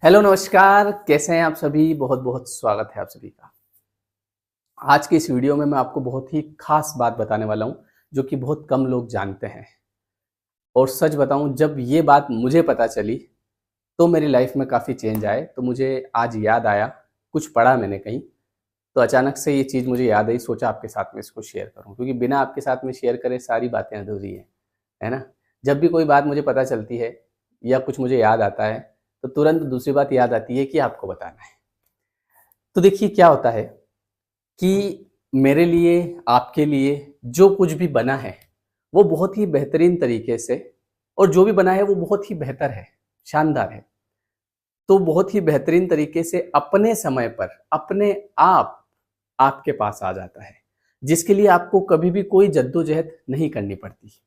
Hello नमस्कार, कैसे हैं आप सभी? बहुत बहुत स्वागत है आप सभी का। आज की इस वीडियो में मैं आपको बहुत ही खास बात बताने वाला हूँ, जो कि बहुत कम लोग जानते हैं। और सच बताऊँ, जब ये बात मुझे पता चली तो मेरी लाइफ में काफ़ी चेंज आए। तो मुझे आज याद आया, कुछ पढ़ा मैंने कहीं, तो अचानक से ये चीज़ मुझे याद आई, सोचा आपके साथ में इसको शेयर करूँ, क्योंकि बिना आपके साथ में शेयर करे सारी बातें अधूरी हैं, है ना? जब भी कोई बात मुझे पता चलती है या कुछ मुझे याद आता है, तो तुरंत दूसरी बात याद आती है कि आपको बताना है। तो देखिए क्या होता है कि मेरे लिए, आपके लिए जो कुछ भी बना है, वो बहुत ही बेहतरीन तरीके से, और जो भी बना है वो बहुत ही बेहतर है, शानदार है। तो बहुत ही बेहतरीन तरीके से अपने समय पर, अपने आप, आपके पास आ जाता है, जिसके लिए आपको कभी भी कोई जद्दोजहद नहीं करनी पड़ती।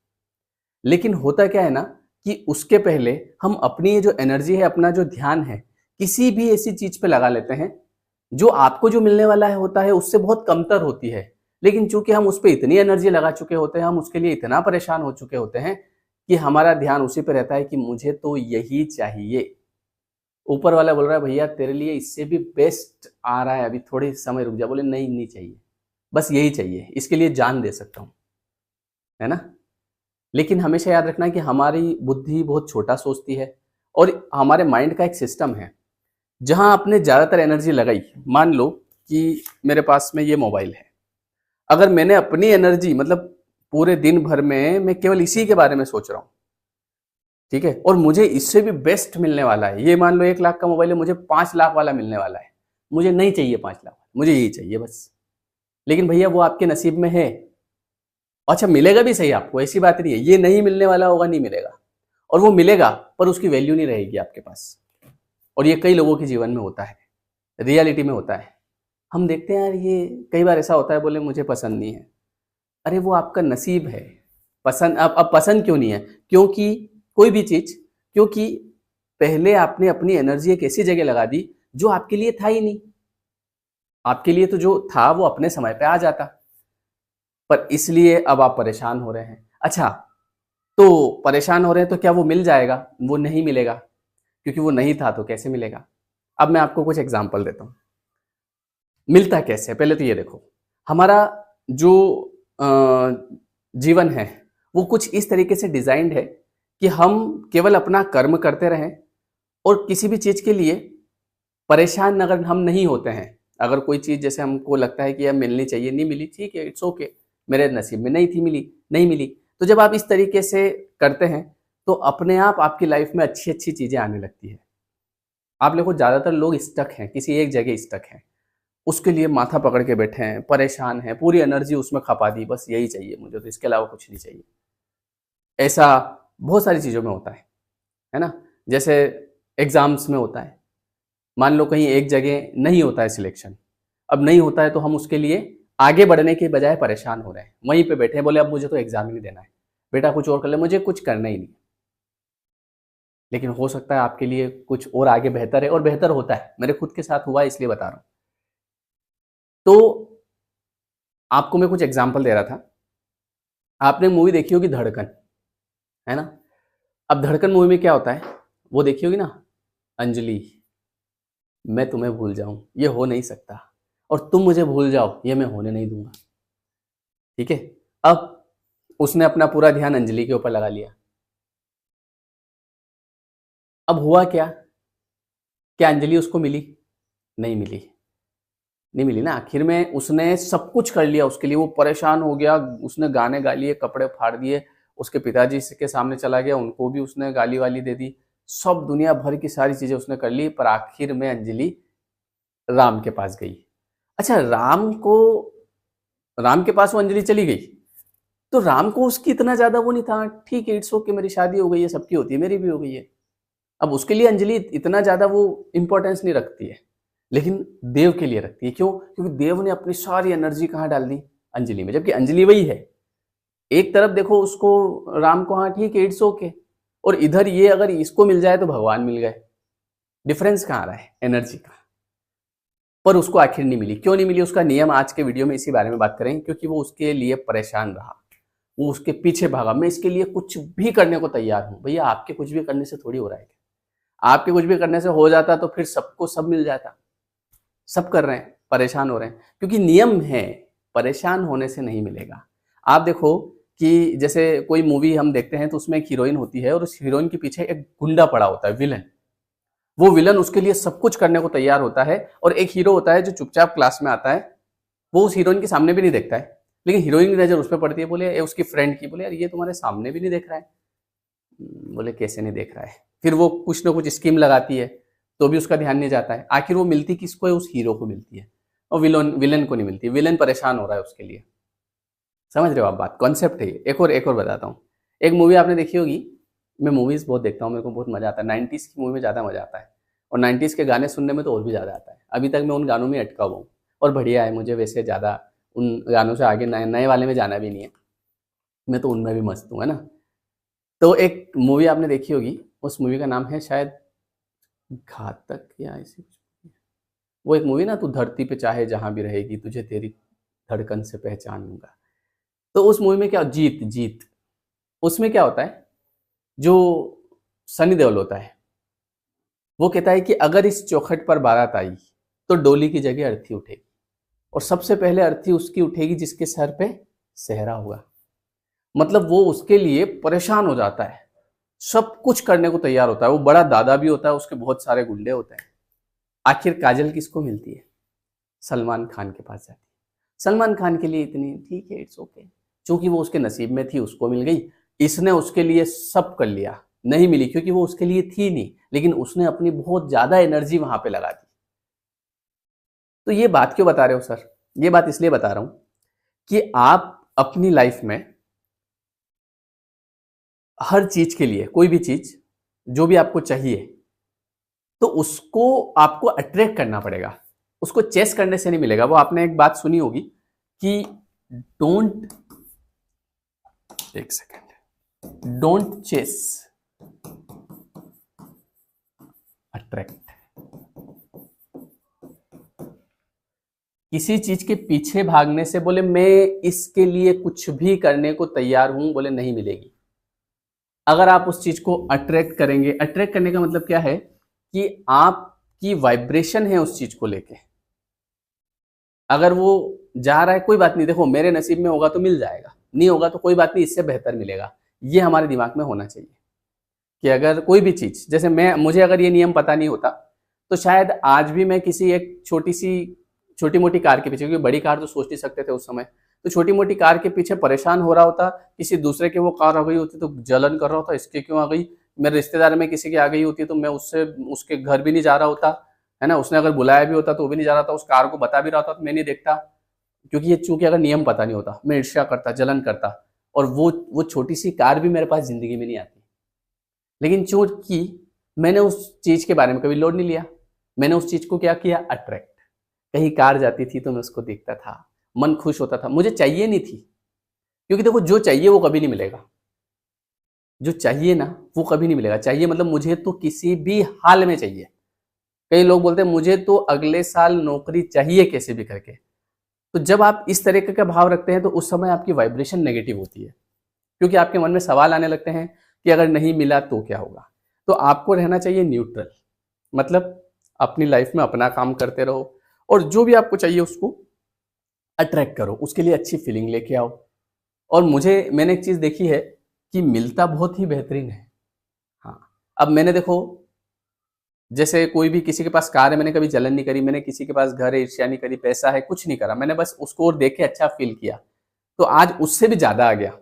लेकिन होता क्या है ना, कि उसके पहले हम अपनी ये जो एनर्जी है, अपना जो ध्यान है, किसी भी ऐसी चीज़ पे लगा लेते हैं, जो आपको जो मिलने वाला है होता है उससे बहुत कमतर होती है। लेकिन चूँकि हम उस पे इतनी एनर्जी लगा चुके होते हैं, हम उसके लिए इतना परेशान हो चुके होते हैं, कि हमारा ध्यान उसी पे रहता है कि मुझे तो यही चाहिए। ऊपर वाला बोल रहा है, भैया तेरे लिए इससे भी बेस्ट आ रहा है, अभी थोड़े समय रुक जा। बोले नहीं, नहीं चाहिए, बस यही चाहिए, इसके लिए जान दे सकता हूँ, है ना? लेकिन हमेशा याद रखना है कि हमारी बुद्धि बहुत छोटा सोचती है, और हमारे माइंड का एक सिस्टम है, जहां आपने ज्यादातर एनर्जी लगाई। मान लो कि मेरे पास में ये मोबाइल है, अगर मैंने अपनी एनर्जी, मतलब पूरे दिन भर में मैं केवल इसी के बारे में सोच रहा हूँ, ठीक है, और मुझे इससे भी बेस्ट मिलने वाला है, ये मान लो 1 लाख का मोबाइल है, मुझे 5 लाख वाला मिलने वाला है, मुझे नहीं चाहिए 5 लाख, मुझे यही चाहिए बस। लेकिन भैया वो आपके नसीब में है। अच्छा, मिलेगा भी सही आपको, ऐसी बात नहीं है, ये नहीं मिलने वाला होगा, नहीं मिलेगा, और वो मिलेगा पर उसकी वैल्यू नहीं रहेगी आपके पास। और ये कई लोगों के जीवन में होता है, रियलिटी में होता है। हम देखते हैं यार, ये कई बार ऐसा होता है, बोले मुझे पसंद नहीं है। अरे वो आपका नसीब है। पसंद, अब पसंद क्यों नहीं है? क्योंकि कोई भी चीज, क्योंकि पहले आपने अपनी एनर्जी एक ऐसी जगह लगा दी जो आपके लिए था ही नहीं। आपके लिए तो जो था वो अपने समय पे आ जाता, पर इसलिए अब आप परेशान हो रहे हैं। अच्छा, तो परेशान हो रहे हैं तो क्या वो मिल जाएगा? वो नहीं मिलेगा, क्योंकि वो नहीं था तो कैसे मिलेगा? अब मैं आपको कुछ एग्जांपल देता हूँ। मिलता कैसे है, पहले तो ये देखो। हमारा जो अ, जीवन है, वो कुछ इस तरीके से डिजाइंड है कि हम केवल अपना कर्म करते रहें, और किसी भी चीज के लिए परेशान अगर हम नहीं होते हैं। अगर कोई चीज जैसे हमको लगता है कि यह मिलनी चाहिए, नहीं मिली, ठीक है, इट्स ओके, मेरे नसीब में नहीं थी, मिली, नहीं मिली। तो जब आप इस तरीके से करते हैं, तो अपने आप आपकी लाइफ में अच्छी अच्छी चीजें आने लगती है। आप देखो, ज्यादातर लोग स्टक हैं, किसी एक जगह स्टक हैं, उसके लिए माथा पकड़ के बैठे हैं, परेशान हैं, पूरी एनर्जी उसमें खपा दी, बस यही चाहिए मुझे, तो इसके अलावा कुछ नहीं चाहिए। ऐसा बहुत सारी चीजों में होता है ना? जैसे एग्जाम्स में होता है। मान लो कहीं एक जगह नहीं होता है सिलेक्शन, अब नहीं होता है तो हम उसके लिए आगे बढ़ने के बजाय परेशान हो रहे हैं, वहीं पे बैठे हैं, बोले अब मुझे तो एग्जाम ही नहीं देना है, बेटा कुछ और कर ले, मुझे कुछ करना ही नहीं। लेकिन हो सकता है आपके लिए कुछ और आगे बेहतर है, और बेहतर होता है, मेरे खुद के साथ हुआ है इसलिए बता रहा हूं। तो आपको मैं कुछ एग्जाम्पल दे रहा था। आपने मूवी देखी होगी धड़कन, है ना? अब धड़कन मूवी में क्या होता है, वो देखी होगी ना, अंजलि, मैं तुम्हें भूल जाऊं ये हो नहीं सकता, और तुम मुझे भूल जाओ ये मैं होने नहीं दूंगा। ठीक है, अब उसने अपना पूरा ध्यान अंजलि के ऊपर लगा लिया। अब हुआ क्या? क्या अंजलि उसको मिली? नहीं मिली। नहीं मिली ना, आखिर में उसने सब कुछ कर लिया उसके लिए, वो परेशान हो गया, उसने गाने गा लिए, कपड़े फाड़ दिए, उसके पिताजी के सामने चला गया, उनको भी उसने गाली वाली दे दी, सब दुनिया भर की सारी चीजें उसने कर ली, पर आखिर में अंजलि राम के पास गई। अच्छा, राम के पास वो अंजलि चली गई, तो राम को उसकी इतना ज्यादा वो नहीं था, ठीक है, इट्स ओके, मेरी शादी हो गई है, सबकी होती है, मेरी भी हो गई है। अब उसके लिए अंजलि इतना ज्यादा वो इंपॉर्टेंस नहीं रखती है। लेकिन देव के लिए रखती है, क्यों? क्योंकि देव ने अपनी सारी एनर्जी कहाँ डाल दी? अंजलि में, जबकि अंजलि वही है। एक तरफ देखो उसको, राम को, हाँ ठीक है, इट्स ओके, और इधर ये अगर इसको मिल जाए तो भगवान मिल गए। डिफरेंस कहाँ आ रहा है? एनर्जी का। पर उसको आखिर नहीं मिली। क्यों नहीं मिली? उसका नियम आज के वीडियो में इसी बारे में बात करेंगे, क्योंकि वो उसके लिए परेशान रहा, वो उसके पीछे भागा, मैं इसके लिए कुछ भी करने को तैयार हूं। भैया आपके कुछ भी करने से थोड़ी हो रहा है, आपके कुछ भी करने से हो जाता तो फिर सबको सब मिल जाता। सब कर रहे हैं, परेशान हो रहे हैं, क्योंकि नियम है, परेशान होने से नहीं मिलेगा। आप देखो कि जैसे कोई मूवी हम देखते हैं तो उसमें एक हीरोइन होती है और उस हीरोइन के पीछे एक गुंडा पड़ा होता है, विलन। वो विलन उसके लिए सब कुछ करने को तैयार होता है, और एक हीरो होता है जो चुपचाप क्लास में आता है, वो उस हीरोइन के सामने भी नहीं देखता है, लेकिन हीरोइन की नजर उस पर पड़ती है, बोले उसकी फ्रेंड की, बोले यार ये तुम्हारे सामने भी नहीं देख रहा है। बोले कैसे नहीं देख रहा है। फिर वो कुछ ना कुछ स्कीम लगाती है तो भी उसका ध्यान नहीं जाता है। आखिर वो मिलती किसको है? उस हीरो को मिलती है, और विलन विलन को नहीं मिलती। विलन परेशान हो रहा है उसके लिए। समझ रहे हो आप बात? कॉन्सेप्ट है ये। एक और बताता हूँ। एक मूवी आपने देखी होगी, मैं मूवीज बहुत देखता हूँ, मेरे को बहुत मजा आता है। 90s की मूवी में ज्यादा मजा आता है, और 90s के गाने सुनने में तो और भी ज्यादा आता है। अभी तक मैं उन गानों में अटका हुआ हूँ, और बढ़िया है। मुझे वैसे ज्यादा उन गानों से आगे नए नए वाले में जाना भी नहीं है, मैं तो उनमें भी मस्त हूँ, है ना। तो एक मूवी आपने देखी होगी, उस मूवी का नाम है शायद घातक या ऐसी कुछ। वो एक मूवी ना, तू धरती पे चाहे जहां भी रहेगी, तुझे तेरी धड़कन से पहचान लूंगा। तो उस मूवी में क्या, जीत जीत, उसमें क्या होता है, जो सनी देओल होता है वो कहता है कि अगर इस चौखट पर बारात आई तो डोली की जगह अर्थी उठेगी, और सबसे पहले अर्थी उसकी उठेगी जिसके सर पे सेहरा होगा। मतलब वो उसके लिए परेशान हो जाता है, सब कुछ करने को तैयार होता है। वो बड़ा दादा भी होता है, उसके बहुत सारे गुंडे होते हैं। आखिर काजल किसको मिलती है? सलमान खान के पास जाती है। सलमान खान के लिए इतनी ठीक है, इट्स ओके, क्योंकि वो उसके नसीब में थी, उसको मिल गई। इसने उसके लिए सब कर लिया, नहीं मिली क्योंकि वो उसके लिए थी नहीं, लेकिन उसने अपनी बहुत ज्यादा एनर्जी वहां पे लगा दी। तो ये बात क्यों बता रहे हो सर? ये बात इसलिए बता रहा हूं कि आप अपनी लाइफ में हर चीज के लिए, कोई भी चीज जो भी आपको चाहिए, तो उसको आपको अट्रैक्ट करना पड़ेगा। उसको चेस करने से नहीं मिलेगा। वो आपने एक बात सुनी होगी कि डोंट, एक सेकेंड, डोंट चेस, अट्रैक्ट। किसी चीज के पीछे भागने से, बोले मैं इसके लिए कुछ भी करने को तैयार हूं, बोले नहीं मिलेगी। अगर आप उस चीज को अट्रैक्ट करेंगे, अट्रैक्ट करने का मतलब क्या है कि आपकी वाइब्रेशन है उस चीज को लेके। अगर वो जा रहा है, कोई बात नहीं, देखो मेरे नसीब में होगा तो मिल जाएगा, नहीं होगा तो कोई बात नहीं, इससे बेहतर मिलेगा। ये हमारे दिमाग में होना चाहिए कि अगर कोई भी चीज, जैसे मुझे अगर ये नियम पता नहीं होता तो शायद आज भी मैं किसी एक छोटी मोटी कार के पीछे, क्योंकि बड़ी कार तो सोच नहीं सकते थे उस समय, तो छोटी मोटी कार के पीछे परेशान हो रहा होता। किसी दूसरे के वो कार आ गई होती तो जलन कर रहा होता, इसके क्यों आ गई। मेरे रिश्तेदार में किसी की आ गई होती तो मैं उसके घर भी नहीं जा रहा होता, है ना। उसने अगर बुलाया भी होता तो वो भी नहीं जा रहा था, उस कार को बता भी रहा था तो मैं नहीं देखता, क्योंकि ये चूंकि अगर नियम पता नहीं होता मैं ईर्ष्या करता, जलन करता, और वो छोटी सी कार भी मेरे पास जिंदगी में नहीं आती। लेकिन चूंकि मैंने उस चीज के बारे में कभी लोड नहीं लिया, मैंने उस चीज को क्या किया, अट्रैक्ट। कहीं कार जाती थी तो मैं उसको देखता था, मन खुश होता था। मुझे चाहिए नहीं थी, क्योंकि देखो जो चाहिए वो कभी नहीं मिलेगा। जो चाहिए ना वो कभी नहीं मिलेगा। चाहिए मतलब मुझे तो किसी भी हाल में चाहिए। कई लोग बोलते हैं मुझे तो अगले साल नौकरी चाहिए कैसे भी करके। तो जब आप इस तरीके का भाव रखते हैं तो उस समय आपकी वाइब्रेशन नेगेटिव होती है, क्योंकि आपके मन में सवाल आने लगते हैं कि अगर नहीं मिला तो क्या होगा। तो आपको रहना चाहिए न्यूट्रल, मतलब अपनी लाइफ में अपना काम करते रहो, और जो भी आपको चाहिए उसको अट्रैक्ट करो, उसके लिए अच्छी फीलिंग लेके आओ। और मैंने एक चीज देखी है कि मिलता बहुत ही बेहतरीन है। हाँ, अब मैंने देखो, जैसे कोई भी किसी के पास कार है, मैंने कभी जलन नहीं करी, मैंने किसी के पास घर है ईर्ष्या नहीं करी, पैसा है कुछ नहीं करा, मैंने बस उसको और देख के अच्छा फील किया, तो आज उससे भी ज्यादा आ गया।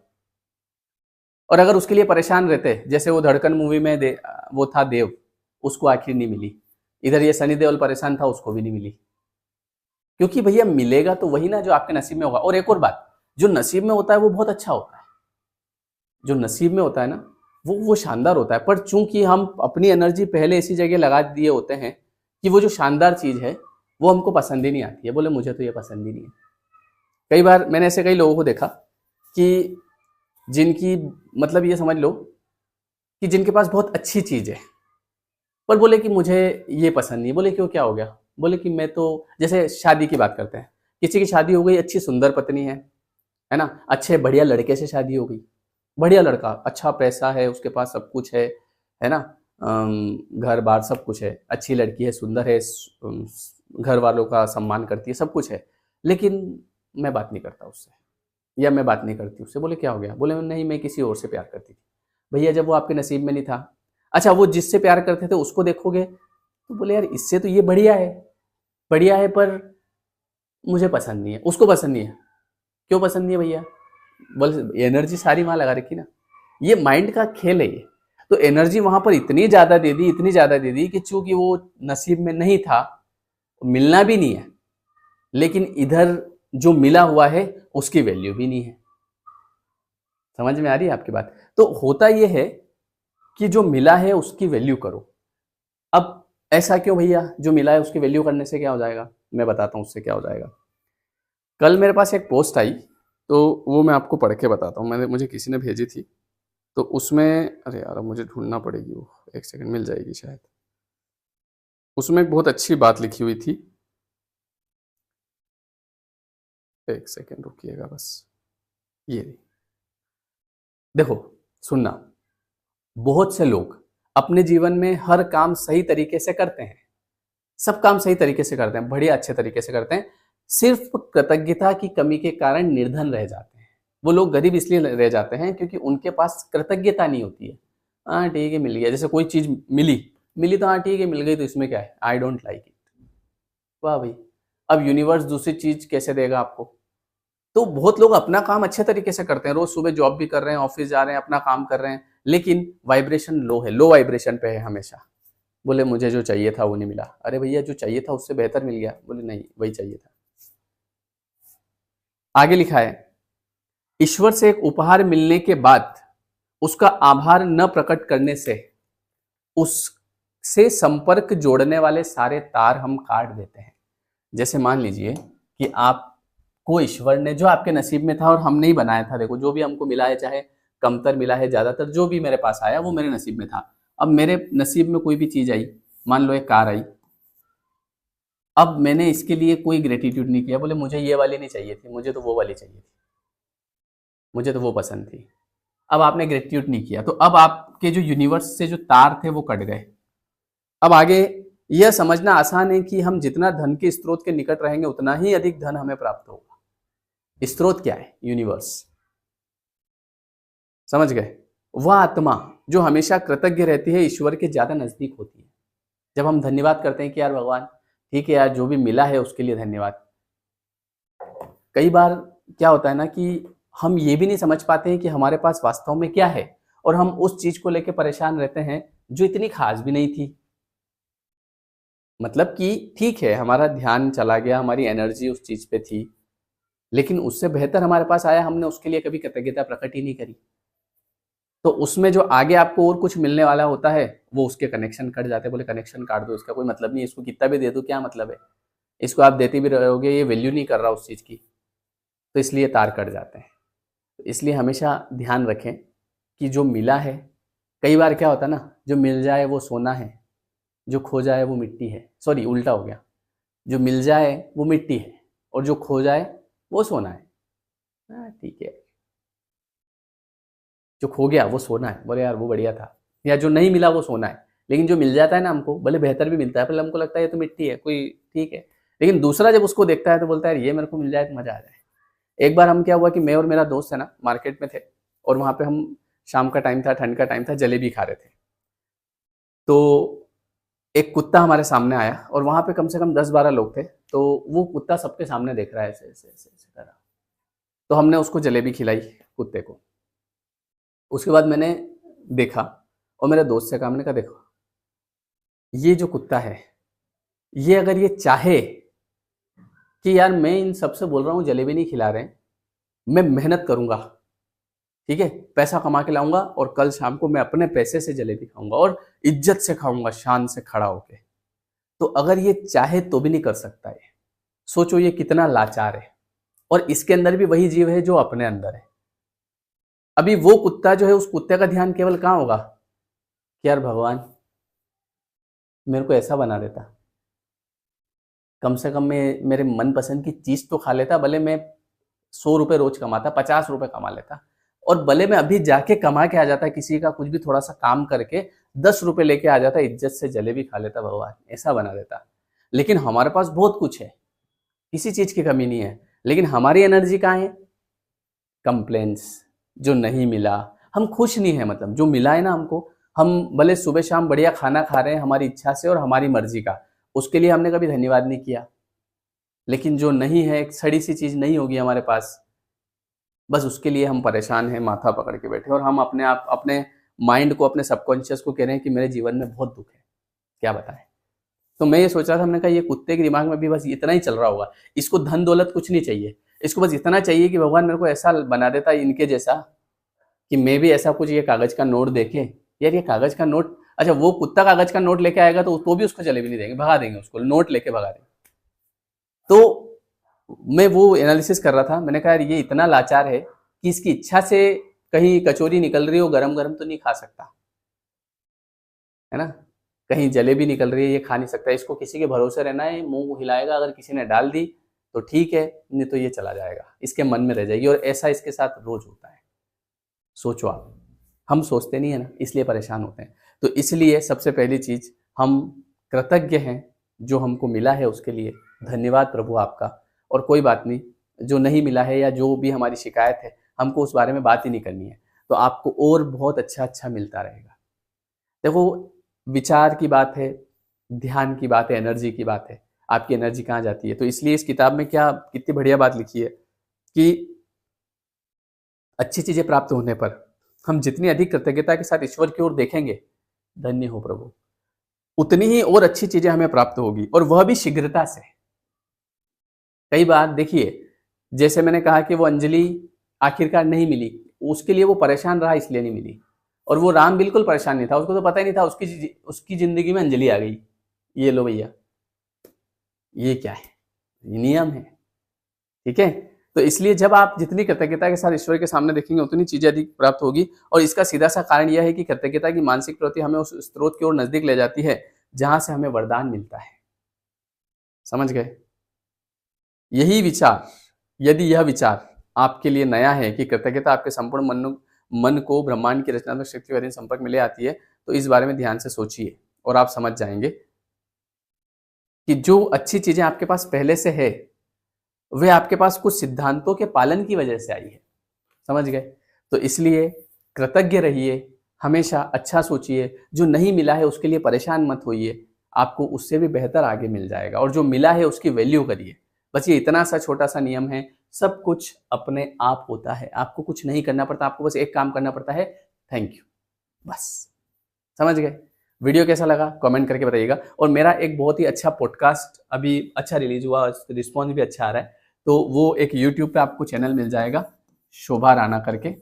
और अगर उसके लिए परेशान रहते, जैसे वो धड़कन मूवी में वो था देव, उसको आखिर नहीं मिली, इधर ये सनी देओल परेशान था, उसको भी नहीं मिली। क्योंकि भैया मिलेगा तो वही ना जो आपके नसीब में होगा। और एक और बात, जो नसीब में होता है वो बहुत अच्छा होता है, जो नसीब में होता है ना वो शानदार होता है। पर चूंकि हम अपनी एनर्जी पहले ऐसी जगह लगा दिए होते हैं कि वो जो शानदार चीज है वो हमको पसंद ही नहीं आती है, बोले मुझे तो ये पसंद ही नहीं है। कई बार मैंने ऐसे कई लोगों को देखा कि जिनकी, मतलब ये समझ लो कि जिनके पास बहुत अच्छी चीज है, पर बोले कि मुझे ये पसंद नहीं। बोले क्यों, क्या हो गया? बोले कि मैं तो, जैसे शादी की बात करते हैं, किसी की शादी हो गई, अच्छी सुंदर पत्नी है ना, अच्छे बढ़िया लड़के से शादी हो गई, बढ़िया लड़का, अच्छा पैसा है उसके पास, सब कुछ है ना, घर बार सब कुछ है, अच्छी लड़की है, सुंदर है, घर वालों का सम्मान करती है, सब कुछ है, लेकिन मैं बात नहीं करता उससे, या मैं बात नहीं करती उससे। बोले क्या हो गया? बोले नहीं, मैं किसी और से प्यार करती थी। भैया जब वो आपके नसीब में नहीं था, अच्छा वो जिससे प्यार करते थे उसको देखोगे तो बोले यार इससे तो ये बढ़िया है, बढ़िया है, पर मुझे पसंद नहीं है, उसको पसंद नहीं है। क्यों पसंद नहीं है भैया? बोले एनर्जी सारी वहां लगा रखी ना। ये माइंड का खेल है ये। तो एनर्जी वहां पर इतनी ज्यादा दे दी, इतनी ज्यादा दे दी कि चूंकि वो नसीब में नहीं था, मिलना भी नहीं है, लेकिन इधर जो मिला हुआ है उसकी वैल्यू भी नहीं है। समझ में आ रही है आपकी बात? तो होता यह है कि जो मिला है उसकी वैल्यू करो। अब ऐसा क्यों भैया? जो मिला है उसकी वैल्यू करने से क्या हो जाएगा? मैं बताता हूं उससे क्या हो जाएगा। कल मेरे पास एक पोस्ट आई, तो वो मैं आपको पढ़ के बताता हूँ। मुझे किसी ने भेजी थी, तो उसमें, अरे यार मुझे ढूंढना पड़ेगी, वो एक सेकंड, मिल जाएगी शायद। उसमें एक बहुत अच्छी बात लिखी हुई थी, एक सेकंड रुकिएगा बस। ये देखो, सुनना, बहुत से लोग अपने जीवन में हर काम सही तरीके से करते हैं, सब काम सही तरीके से करते हैं, बढ़िया अच्छे तरीके से करते हैं, सिर्फ कृतज्ञता की कमी के कारण निर्धन रह जाते हैं। वो लोग गरीब इसलिए रह जाते हैं क्योंकि उनके पास कृतज्ञता नहीं होती है। हाँ ठीक है, मिल गया, जैसे कोई चीज मिली मिली तो हाँ ठीक है, मिल गई तो इसमें क्या है, आई डोंट लाइक इट। वाह भाई, अब यूनिवर्स दूसरी चीज कैसे देगा आपको? तो बहुत लोग अपना काम अच्छे तरीके से करते हैं, रोज सुबह जॉब भी कर रहे हैं, ऑफिस जा रहे हैं, अपना काम कर रहे हैं, लेकिन वाइब्रेशन लो है, लो वाइब्रेशन पे है हमेशा। बोले मुझे जो चाहिए था वो नहीं मिला। अरे भैया जो चाहिए था उससे बेहतर मिल गया। बोले नहीं, वही चाहिए था। आगे लिखा है, ईश्वर से एक उपहार मिलने के बाद उसका आभार न प्रकट करने से उससे संपर्क जोड़ने वाले सारे तार हम काट देते हैं। जैसे मान लीजिए कि आपको ईश्वर ने, जो आपके नसीब में था और हमने ही बनाया था, देखो जो भी हमको मिला है, चाहे कमतर मिला है, ज्यादातर जो भी मेरे पास आया वो मेरे नसीब में था। अब मेरे नसीब में कोई भी चीज आई, मान लो एक कार आई, अब मैंने इसके लिए कोई ग्रेटिट्यूड नहीं किया, बोले मुझे ये वाली नहीं चाहिए थी, मुझे तो वो वाली चाहिए थी, मुझे तो वो पसंद थी। अब आपने ग्रेटिट्यूड नहीं किया, तो अब आपके जो यूनिवर्स से जो तार थे वो कट गए। अब आगे यह समझना आसान है कि हम जितना धन के स्रोत के निकट रहेंगे उतना ही अधिक धन हमें प्राप्त होगा। स्रोत क्या है? यूनिवर्स। समझ गए? वह आत्मा जो हमेशा कृतज्ञ रहती है ईश्वर के ज्यादा नजदीक होती है। जब हम धन्यवाद करते हैं कि यार भगवान ठीक है यार, जो भी मिला है उसके लिए धन्यवाद। कई बार क्या होता है ना कि हम ये भी नहीं समझ पाते हैं कि हमारे पास वास्तव में क्या है, और हम उस चीज को लेकर परेशान रहते हैं जो इतनी खास भी नहीं थी। मतलब कि ठीक है, हमारा ध्यान चला गया, हमारी एनर्जी उस चीज पे थी, लेकिन उससे बेहतर हमारे पास आया, हमने उसके लिए कभी कृतज्ञता प्रकट ही नहीं करी। तो उसमें जो आगे आपको और कुछ मिलने वाला होता है वो उसके कनेक्शन कट जाते हैं। बोले कनेक्शन काट दो, इसका कोई मतलब नहीं है, इसको कितना भी दे दो क्या मतलब है, इसको आप देते भी रहोगे, ये वैल्यू नहीं कर रहा उस चीज की, तो इसलिए तार कट जाते हैं। तो इसलिए हमेशा ध्यान रखें कि जो मिला है, कई बार क्या होता है ना, जो मिल जाए वो सोना है, जो खो जाए वो मिट्टी है। सॉरी, उल्टा हो गया, जो मिल जाए वो मिट्टी है और जो खो जाए वो सोना है। हाँ ठीक है, जो खो गया वो सोना है, बोले यार वो बढ़िया था, या जो नहीं मिला वो सोना है। लेकिन जो मिल जाता है ना हमको, भले बेहतर भी मिलता है, पहले हमको लगता है ये तो मिट्टी है, कोई ठीक है, लेकिन दूसरा जब उसको देखता है तो बोलता है ये मेरे को मिल जाए तो मजा आ जाए। एक बार हम, क्या हुआ कि मैं और मेरा दोस्त है ना मार्केट में थे, और वहां पे हम, शाम का टाइम था, ठंड का टाइम था, जलेबी खा रहे थे। तो एक कुत्ता हमारे सामने आया, और वहां पे कम से कम 10-12 लोग थे, तो वो कुत्ता सबके सामने देख रहा है, ऐसे ऐसे ऐसे ऐसे कर रहा। तो हमने उसको जलेबी खिलाई, कुत्ते को। उसके बाद मैंने देखा और मेरे दोस्त से कहा, मैंने कहा देखो, ये जो कुत्ता है, ये अगर ये चाहे कि यार मैं इन सबसे बोल रहा हूँ जलेबी नहीं खिला रहे हैं, मैं मेहनत करूंगा, ठीक है, पैसा कमा के लाऊंगा, और कल शाम को मैं अपने पैसे से जलेबी खाऊंगा और इज्जत से खाऊंगा, शान से खड़ा होके, तो अगर ये चाहे तो भी नहीं कर सकता है। सोचो ये कितना लाचार है, और इसके अंदर भी वही जीव है जो अपने अंदर है। अभी वो कुत्ता जो है, उस कुत्ते का ध्यान केवल कहां होगा कि यार भगवान मेरे को ऐसा बना देता, कम से कम मैं मेरे मनपसंद की चीज तो खा लेता, भले मैं 100 रुपए रोज कमाता, 50 रुपए कमा लेता, और भले मैं अभी जाके कमा के आ जाता, किसी का कुछ भी थोड़ा सा काम करके ₹10 लेके आ जाता, इज्जत से जलेबी खा लेता भगवान, ऐसा बना देता। लेकिन हमारे पास बहुत कुछ है, किसी चीज की कमी नहीं है, लेकिन हमारी एनर्जी कहाँ है? कंप्लेंट्स, जो नहीं मिला, हम खुश नहीं है, मतलब जो मिला है ना हमको, हम भले सुबह शाम बढ़िया खाना खा रहे हैं हमारी इच्छा से और हमारी मर्जी का, उसके लिए हमने कभी धन्यवाद नहीं किया। लेकिन जो नहीं है, एक सड़ी सी चीज नहीं होगी हमारे पास, बस उसके लिए हम परेशान हैं, माथा पकड़ के बैठे, और हम अपने माइंड को, अपने सबकॉन्शियस को कह रहे हैं कि मेरे जीवन में बहुत दुख है, क्या बताएं। तो मैं ये सोच रहा था, हमने कहा ये कुत्ते के दिमाग में भी बस इतना ही चल रहा होगा, इसको धन दौलत कुछ नहीं चाहिए, इसको बस इतना चाहिए कि भगवान मेरे को ऐसा बना देता इनके जैसा, कि मैं भी ऐसा कुछ ये कागज का नोट देखे, यार ये कागज का नोट, अच्छा वो कुत्ता कागज का नोट लेके आएगा तो भी उसको जलेबी नहीं देंगे, भगा देंगे उसको, नोट लेके भगा देंगे। तो मैं वो एनालिसिस कर रहा था, मैंने कहा यार ये इतना लाचार है कि इसकी इच्छा से कहीं कचौरी निकल रही हो गरम गरम तो नहीं खा सकता, है ना, कहीं जलेबी निकल रही है ये खा नहीं सकता, इसको किसी के भरोसे रहना है, मुंह हिलाएगा, अगर किसी ने डाल दी तो ठीक है, नहीं तो ये चला जाएगा, इसके मन में रह जाएगी। और ऐसा इसके साथ रोज होता है। सोचो आप, हम सोचते नहीं है ना, इसलिए परेशान होते हैं। तो इसलिए सबसे पहली चीज, हम कृतज्ञ हैं जो हमको मिला है उसके लिए, धन्यवाद प्रभु आपका। और कोई बात नहीं, जो नहीं मिला है या जो भी हमारी शिकायत है, हमको उस बारे में बात ही नहीं करनी है, तो आपको और बहुत अच्छा मिलता रहेगा। देखो, विचार की बात है, ध्यान की बात है, एनर्जी की बात है, आपकी एनर्जी कहाँ जाती है। तो इसलिए इस किताब में क्या कितनी बढ़िया बात लिखी है कि अच्छी चीजें प्राप्त होने पर हम जितनी अधिक कृतज्ञता के साथ ईश्वर की ओर देखेंगे, धन्य हो प्रभु, उतनी ही और अच्छी चीजें हमें प्राप्त होगी, और वह भी शीघ्रता से। कई बार देखिए, जैसे मैंने कहा कि वो अंजलि आखिरकार नहीं मिली, उसके लिए वो परेशान रहा, इसलिए नहीं मिली। और वो राम बिल्कुल परेशान नहीं था, उसको तो पता ही नहीं था उसकी जिंदगी में अंजलि आ गई। ये लो भैया, ये क्या है, ये नियम है, ठीक है। तो इसलिए जब आप जितनी कृतज्ञता के साथ ईश्वर के सामने देखेंगे, उतनी चीजें अधिक प्राप्त होगी। और इसका सीधा सा कारण यह है कि कृतज्ञता की मानसिक प्रवृत्ति हमें उस स्रोत की ओर नजदीक ले जाती है जहां से हमें वरदान मिलता है। समझ गए? यही विचार, यदि यह विचार आपके लिए नया है कि कृतज्ञता आपके संपूर्ण मन को ब्रह्मांड की रचनात्मक शक्ति के अधीन संपर्क में ले आती है, तो इस बारे में ध्यान से सोचिए और आप समझ जाएंगे कि जो अच्छी चीजें आपके पास पहले से है, वे आपके पास कुछ सिद्धांतों के पालन की वजह से आई है। समझ गए? तो इसलिए कृतज्ञ रहिए, हमेशा अच्छा सोचिए, जो नहीं मिला है उसके लिए परेशान मत होइए, आपको उससे भी बेहतर आगे मिल जाएगा, और जो मिला है उसकी वैल्यू करिए। बस ये इतना सा छोटा सा नियम है, सब कुछ अपने आप होता है, आपको कुछ नहीं करना पड़ता, आपको बस एक काम करना पड़ता है, थैंक यू, बस। समझ गए? वीडियो कैसा लगा कमेंट करके बताइएगा। और मेरा एक बहुत ही अच्छा पॉडकास्ट अभी अच्छा रिलीज हुआ, रिस्पॉन्स भी अच्छा आ रहा है, तो वो एक यूट्यूब पे आपको चैनल मिल जाएगा, शोभा राणा करके,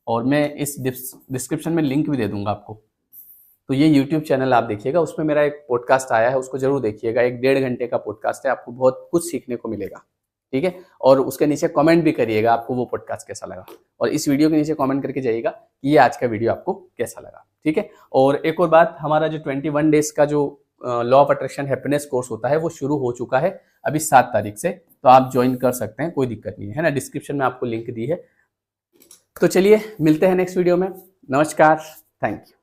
और मैं इस डिस्क्रिप्शन में लिंक भी दे दूंगा आपको। तो ये यूट्यूब चैनल आप देखिएगा, उसमें मेरा एक पॉडकास्ट आया है, उसको जरूर देखिएगा। 1-1.5 घंटे का पॉडकास्ट है, आपको बहुत कुछ सीखने को मिलेगा, ठीक है। और उसके नीचे कमेंट भी करिएगा आपको वो पॉडकास्ट कैसा लगा, और इस वीडियो के नीचे कमेंट करके जाइएगा कि ये आज का वीडियो आपको कैसा लगा, ठीक है। और एक और बात, हमारा जो 21 डेज का जो law of attraction happiness course होता है, वो शुरू हो चुका है अभी 7 तारीख से, तो आप ज्वाइन कर सकते हैं, कोई दिक्कत नहीं है ना, डिस्क्रिप्शन में आपको लिंक दी है। तो चलिए मिलते हैं नेक्स्ट वीडियो में। नमस्कार, थैंक यू।